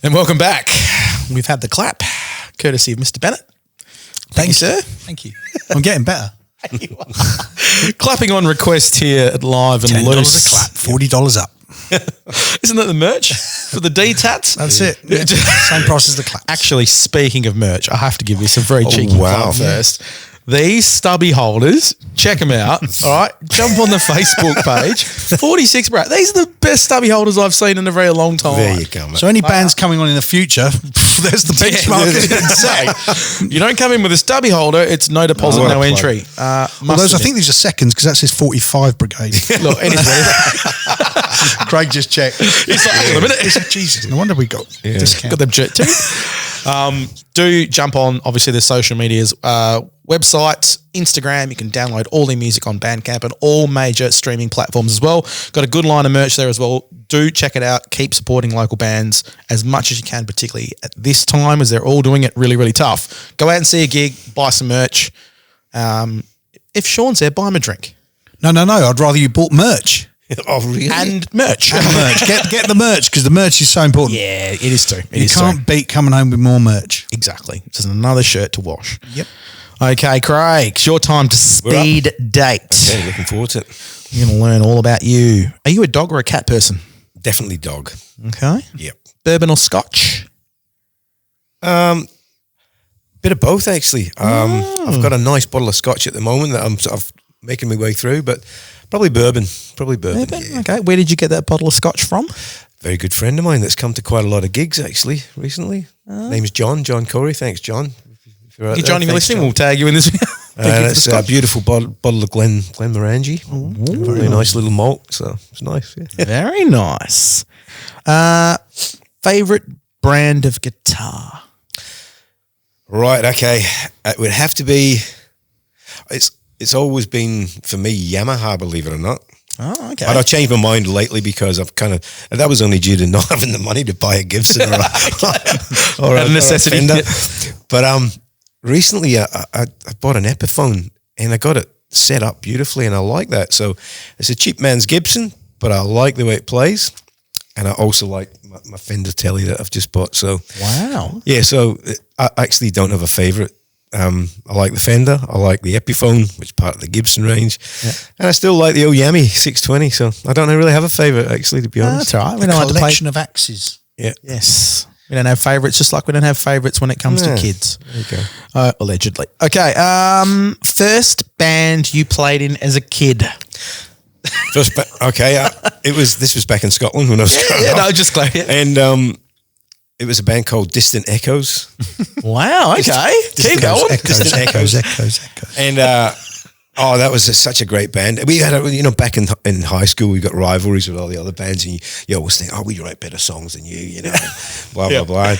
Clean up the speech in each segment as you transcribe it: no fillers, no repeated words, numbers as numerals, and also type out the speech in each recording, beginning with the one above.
And welcome back. We've had the clap, courtesy of Mr. Bennett. Thank you, sir. Thank you. I'm getting better. Clapping on request here at Live and $10 Loose. a clap, $40 up. Isn't that the merch for the D-Tats? That's it. Yeah. Same price as the clap. Actually, speaking of merch, I have to give you some very cheeky plug first. These stubby holders, check them out. All right, jump on the Facebook page. 46 brat. These are the best stubby holders I've seen in a very long time. There you go, mate. So any bands coming on in the future, there's the benchmark. You don't come in with a stubby holder, it's no deposit, no entry. Those, I think these are seconds because that says 45 brigade. Look, Craig just checked. He's like, hang on a minute. Jesus, no wonder we got discount. Got them checked too. Do jump on, obviously, their social medias, websites, Instagram. You can download all their music on Bandcamp and all major streaming platforms as well. Got a good line of merch there as well. Do check it out. Keep supporting local bands as much as you can, particularly at this time as they're all doing it really, really tough. Go out and see a gig, buy some merch. If Sean's there, buy him a drink. No. I'd rather you bought merch. Oh, really? And merch. Get the merch because the merch is so important. Yeah, it is too. You can't beat coming home with more merch. Exactly. Just another shirt to wash. Yep. Okay, Craig, it's your time to speed date. Okay, looking forward to it. We're going to learn all about you. Are you a dog or a cat person? Definitely dog. Okay. Yep. Bourbon or scotch? Bit of both, actually. I've got a nice bottle of scotch at the moment that I'm sort of making my way through, but probably bourbon. Yeah. Okay. Where did you get that bottle of scotch from? Very good friend of mine that's come to quite a lot of gigs, actually, recently. Name's John Corey. Thanks, John. Hey, John, if you're listening, we'll tag you in this. It's a beautiful bottle of Glenmorangie. Very nice little malt, so it's nice. Yeah. Very nice. Favorite brand of guitar? Right, okay. It would have to be, it's always been, for me, Yamaha, believe it or not. Oh, okay. But I've changed my mind lately because I've that was only due to not having the money to buy a Gibson or a necessity. But recently I bought an Epiphone and I got it set up beautifully and I like that. So it's a cheap man's Gibson, but I like the way it plays. And I also like my Fender Telly that I've just bought. So wow. Yeah, so I actually don't have a favourite. I like the Fender, I like the Epiphone, which is part of the Gibson range, and I still like the old Yami 620. So I don't really have a favourite, actually, to be honest. That's all right. We don't collection of axes. Yeah. Yes. We don't have favourites, just like we don't have favourites when it comes to kids. There you go. Allegedly. Okay. First band you played in as a kid. This was back in Scotland when I was growing up. No, just glad. Yeah. And it was a band called Distant Echoes. Wow, okay. Keep going. Echoes. And that was such a great band. We had, back in high school, we got rivalries with all the other bands, and you always think, we write better songs than you, blah, blah, blah.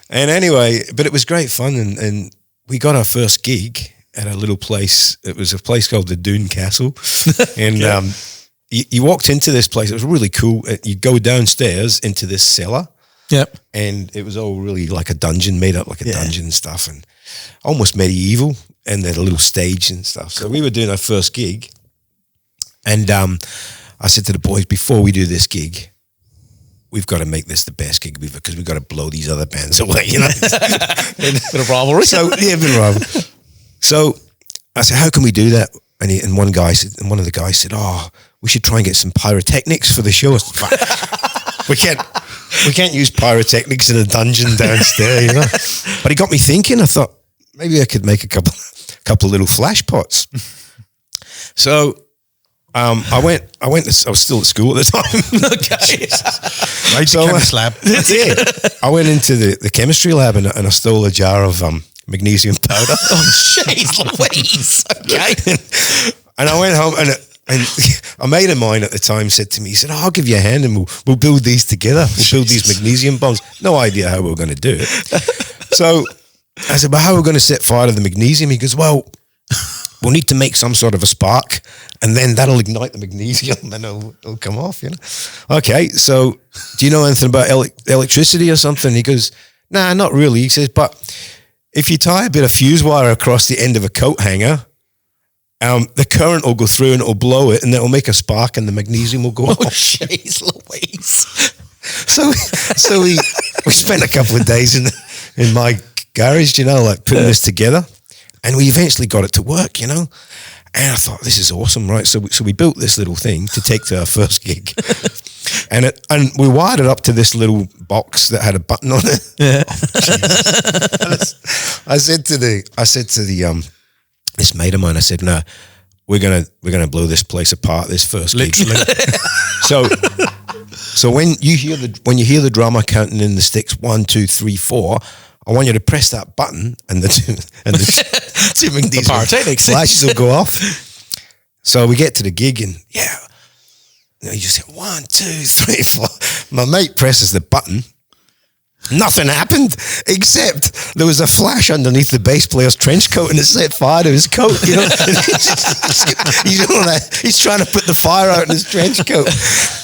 And anyway, but it was great fun, and we got our first gig at a little place. It was a place called the Doon Castle. And you walked into this place. It was really cool. You go downstairs into this cellar. Yep. And it was all really like a dungeon, made up like a dungeon and stuff, and almost medieval, and they had a little stage and stuff. So we were doing our first gig, and I said to the boys, before we do this gig, we've got to make this the best gig because we've got to blow these other bands away, Bit of rivalry. So, bit of rivalry. So I said, how can we do that? And one of the guys said, we should try and get some pyrotechnics for the show. We can't use pyrotechnics in a dungeon downstairs, But it got me thinking. I thought maybe I could make a couple little flash pots. So I was still at school at the time. Okay. So chemist lab. Yeah. I went into the chemistry lab and I stole a jar of magnesium powder. Oh, jeez, Louise. Okay. And I went home and a mate of mine at the time said to me, he said, I'll give you a hand and we'll build these together. We'll build these magnesium bombs. No idea how we were going to do it. So I said, but how are we going to set fire to the magnesium? He goes, well, we'll need to make some sort of a spark and then that'll ignite the magnesium and it'll come off, Okay, so do you know anything about electricity or something? He goes, nah, not really. He says, but if you tie a bit of fuse wire across the end of a coat hanger, the current will go through and it'll blow it and it'll make a spark and the magnesium will go off. Oh, jeez, Louise. So we spent a couple of days in my garage, like putting this together, and we eventually got it to work, And I thought, this is awesome, right? So we built this little thing to take to our first gig, and we wired it up to this little box that had a button on it. Yeah. I said to the this mate of mine, I said, no, we're gonna blow this place apart. This first gig. So when you hear the drummer counting in the sticks 1, 2, 3, 4, I want you to press that button and the pyrotechnics flashes will go off. So we get to the gig and you just hit 1, 2, 3, 4. My mate presses the button. Nothing happened except there was a flash underneath the bass player's trench coat and it set fire to his coat. He's trying to put the fire out in his trench coat.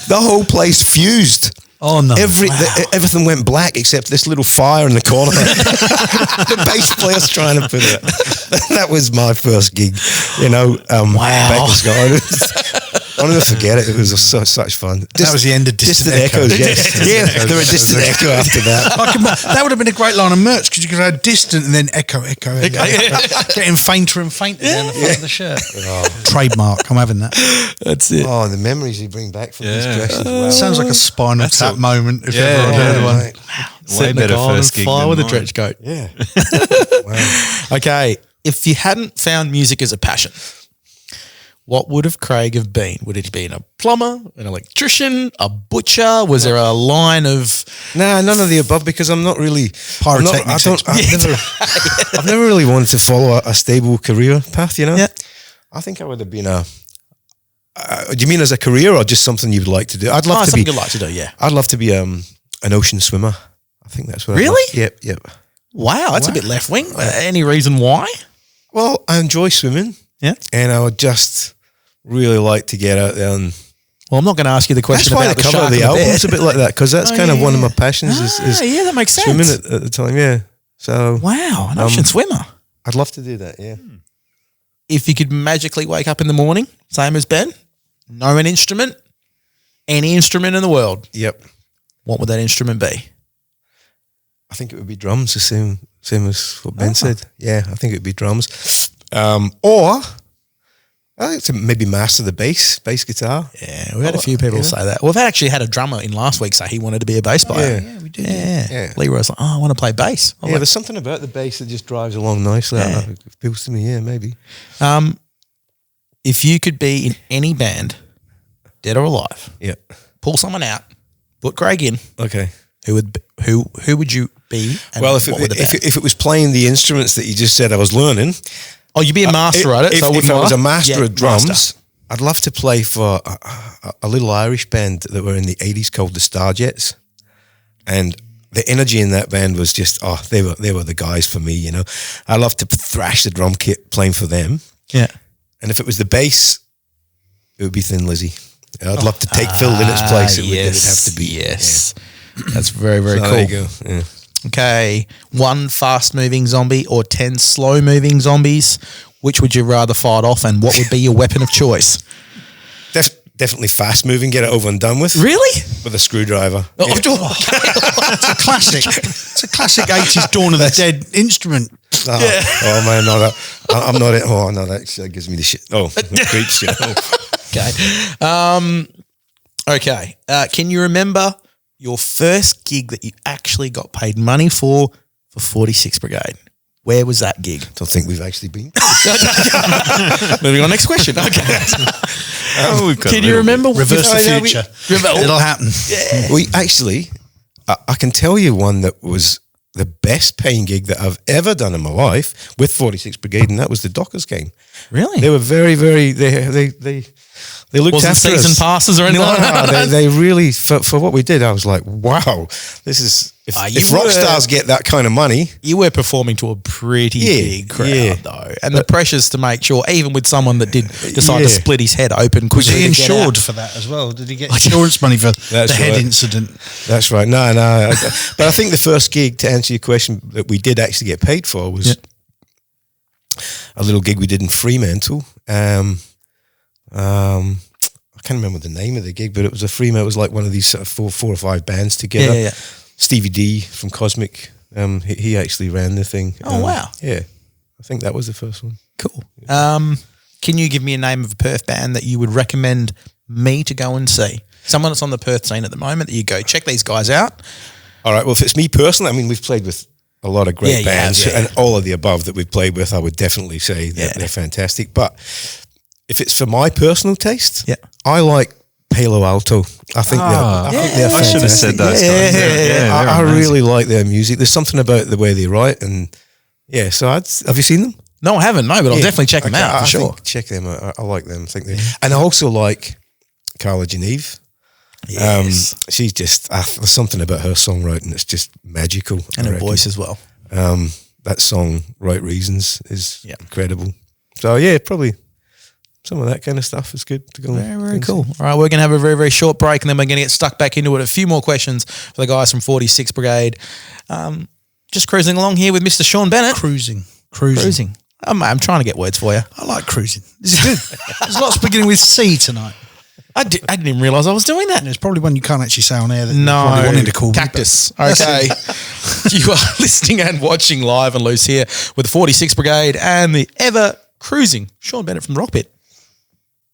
The whole place fused. Oh no! Everything went black except this little fire in the corner. The bass player's trying to put it. That was my first gig. Back in Scotland. I'll never forget it. It was such fun. That was the end of Distant Echoes. Yes. There were Distant Echo after that. That would have been a great line of merch because you could have Distant and then Echo. Getting fainter and fainter down the front of the shirt. Trademark. I'm having that. That's it. Oh, the memories you bring back from these dresses. Wow. Sounds like a Spinal Tap moment. If ever I've heard one. Wow. Way better first gig fire with a trench coat. Yeah. Wow. Okay. If you hadn't found music as a passion, what would have Craig have been? Would it have been a plumber, an electrician, a butcher? Was there a line of... Nah, none of the above because I'm not really... Pyrotechnics. I've never really wanted to follow a stable career path, Yeah. I think I would have been do you mean as a career or just something you'd like to do? I'd love to something be... you'd like to do, yeah. I'd love to be an ocean swimmer. I think that's what Really? Yep. Wow, that's a bit left-wing. Any reason why? Well, I enjoy swimming. Yeah. And I would just really like to get out there and... Well, I'm not going to ask you the question That's why about the the cover shark of the and the album's bear. a bit like that because that's kind of one of my passions is yeah, that makes sense. swimming at the time, yeah. So Wow, an ocean swimmer. I'd love to do that, yeah. If you could magically wake up in the morning, same as Ben, know an instrument, any instrument in the world, Yep. what would that instrument be? I think it would be drums, the same as what Ben said. Yeah, I think it would be drums. Or I think to maybe master the bass guitar. Yeah, we had a few people say that. We've actually had a drummer in last week say he wanted to be a bass player. Yeah, we did. Yeah. Leroy's like, I want to play bass. I'm Yeah, like, there's something about the bass that just drives along nicely. Yeah. It feels to me, yeah, maybe. if you could be in any band, dead or alive, Yeah. pull someone out, put Craig in, Okay. who would you be? And Well, what would the band? if it was playing the instruments that you just said I was learning, Oh, you'd be a master at it. If, so if I was a master Yeah, of drums, master. I'd love to play for a little Irish band that were in the 80s called the Starjets. And the energy in that band was just, they were the guys for me, I love to thrash the drum kit playing for them. Yeah. And if it was the bass, it would be Thin Lizzy. I'd love to take Phil Lynnett's place. It would have to be. Yes. That's very, very So cool. there you go. Yeah. Okay. 1 fast-moving zombie or 10 slow-moving zombies. Which would you rather fight off and what would be your weapon of choice? Definitely fast moving, get it over and done with. Really? With a screwdriver. Oh, Yeah. It's a classic. It's a classic 80s Dawn of the Dead instrument. Oh man, no, I'm not it. Oh no, that gives me the shit. Oh, it creeps, Okay. Can you remember your first gig that you actually got paid money for 46 Brigade? Where was that gig? Don't think we've actually been. Moving on, next question. Okay. Can you remember? Reverse the future. It'll happen. We actually, I can tell you one that was the best paying gig that I've ever done in my life with 46 Brigade, and that was the Dockers game. Really? They were very, very. They looked Wasn't after season us. passes or anything like that? They really for what we did. I was like, wow, this is if rock stars get that kind of money. You were performing to a pretty big crowd, though, and the pressures to make sure, even with someone that did decide to split his head open quickly, Was he to get insured out. for that as well? Did he get insurance money for the head incident? That's right. No. But I think the first gig, to answer your question, that we did actually get paid for was a little gig we did in Fremantle. I can't remember the name of the gig, but it was a Fremantle. It was like one of these sort of four or five bands together. Yeah. Stevie D from Cosmic. He actually ran the thing. Oh, wow. Yeah, I think that was the first one. Cool. Can you give me a name of a Perth band that you would recommend me to go and see? Someone that's on the Perth scene at the moment that you go, check these guys out. All right. Well, if it's me personally, I mean, we've played with a lot of great bands, and all of the above that we've played with, I would definitely say that they're fantastic. But if it's for my personal taste, I like Palo Alto. I think they're I should have said those guys. I really like their music. There's something about the way they write, and so have you seen them? No, I haven't. No, but I'll definitely check them out for sure. Check them out. I like them. I think and I also like Carla Geneve. Yes. She's just there's something about her songwriting that's just magical, and her voice as well. That song, Right Reasons, is incredible. So probably some of that kind of stuff is good to go. Very cool. All right, we're going to have a very, very short break, and then we're going to get stuck back into it. A few more questions for the guys from 46 Brigade. Just cruising along here with Mr. Sean Bennett. Cruising. I'm trying to get words for you. I like cruising. This is good. There's lots beginning with C tonight. I didn't even realise I was doing that. And it's probably one you can't actually say on air that no, you probably wanted to call Cactus. Okay. You are listening and watching live and loose here with the 46 Brigade and the ever cruising Sean Bennett from the Rock Pit.